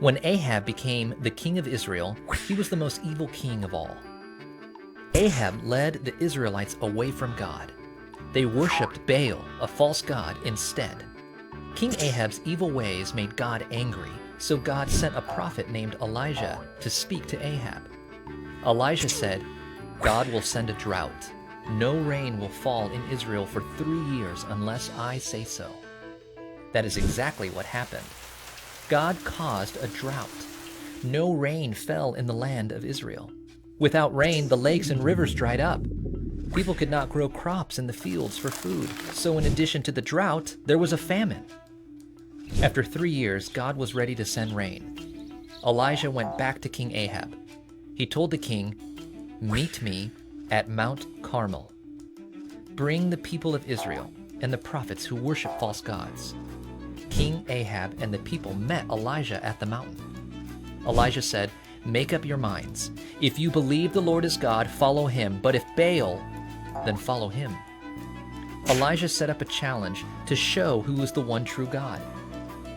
When Ahab became the king of Israel, he was the most evil king of all. Ahab led the Israelites away from God. They worshipped Baal, a false god, instead. King Ahab's evil ways made God angry, so God sent a prophet named Elijah to speak to Ahab. Elijah said, "God will send a drought. No rain will fall in Israel for 3 years unless I say so." That is exactly what happened. God caused a drought. No rain fell in the land of Israel. Without rain, the lakes and rivers dried up. People could not grow crops in the fields for food, so in addition to the drought, there was a famine. After 3 years, God was ready to send rain. Elijah went back to King Ahab. He told the king, "Meet me at Mount Carmel. Bring the people of Israel and the prophets who worship false gods." King Ahab and the people met Elijah at the mountain. Elijah said, "Make up your minds. If you believe the Lord is God, follow him. But if Baal, then follow him." Elijah set up a challenge to show who was the one true God.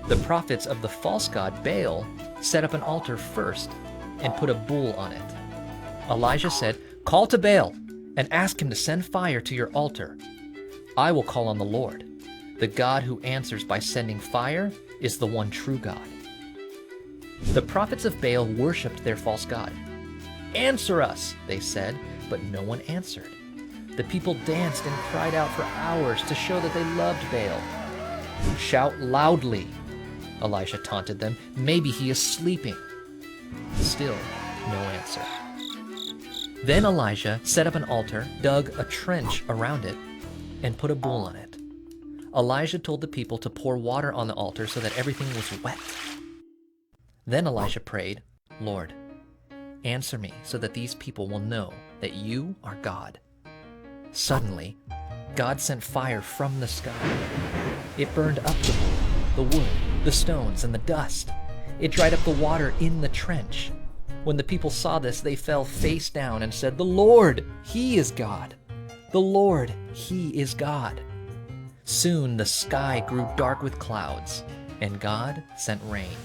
The prophets of the false god Baal set up an altar first and put a bull on it. Elijah said, "Call to Baal and ask him to send fire to your altar. I will call on the Lord. The God who answers by sending fire is the one true God." The prophets of Baal worshipped their false god. "Answer us," they said, but no one answered. The people danced and cried out for hours to show that they loved Baal. "Shout loudly," Elisha taunted them. "Maybe he is sleeping." Still, no answer. Then Elijah set up an altar, dug a trench around it, and put a bull on it. Elijah told the people to pour water on the altar so that everything was wet. Then Elisha prayed, "Lord, answer me so that these people will know that you are God." Suddenly, God sent fire from the sky. It burned up the bull, the wood, the stones, and the dust. It dried up the water in the trench. When the people saw this, they fell face down and said, "The Lord, He is God. The Lord, He is God." Soon the sky grew dark with clouds, and God sent rain.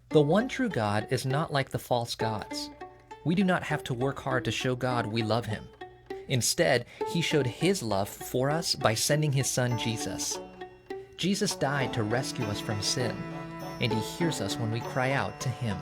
The one true God is not like the false gods. We do not have to work hard to show God we love Him. Instead, He showed His love for us by sending His Son, Jesus. Jesus died to rescue us from sin, and He hears us when we cry out to Him.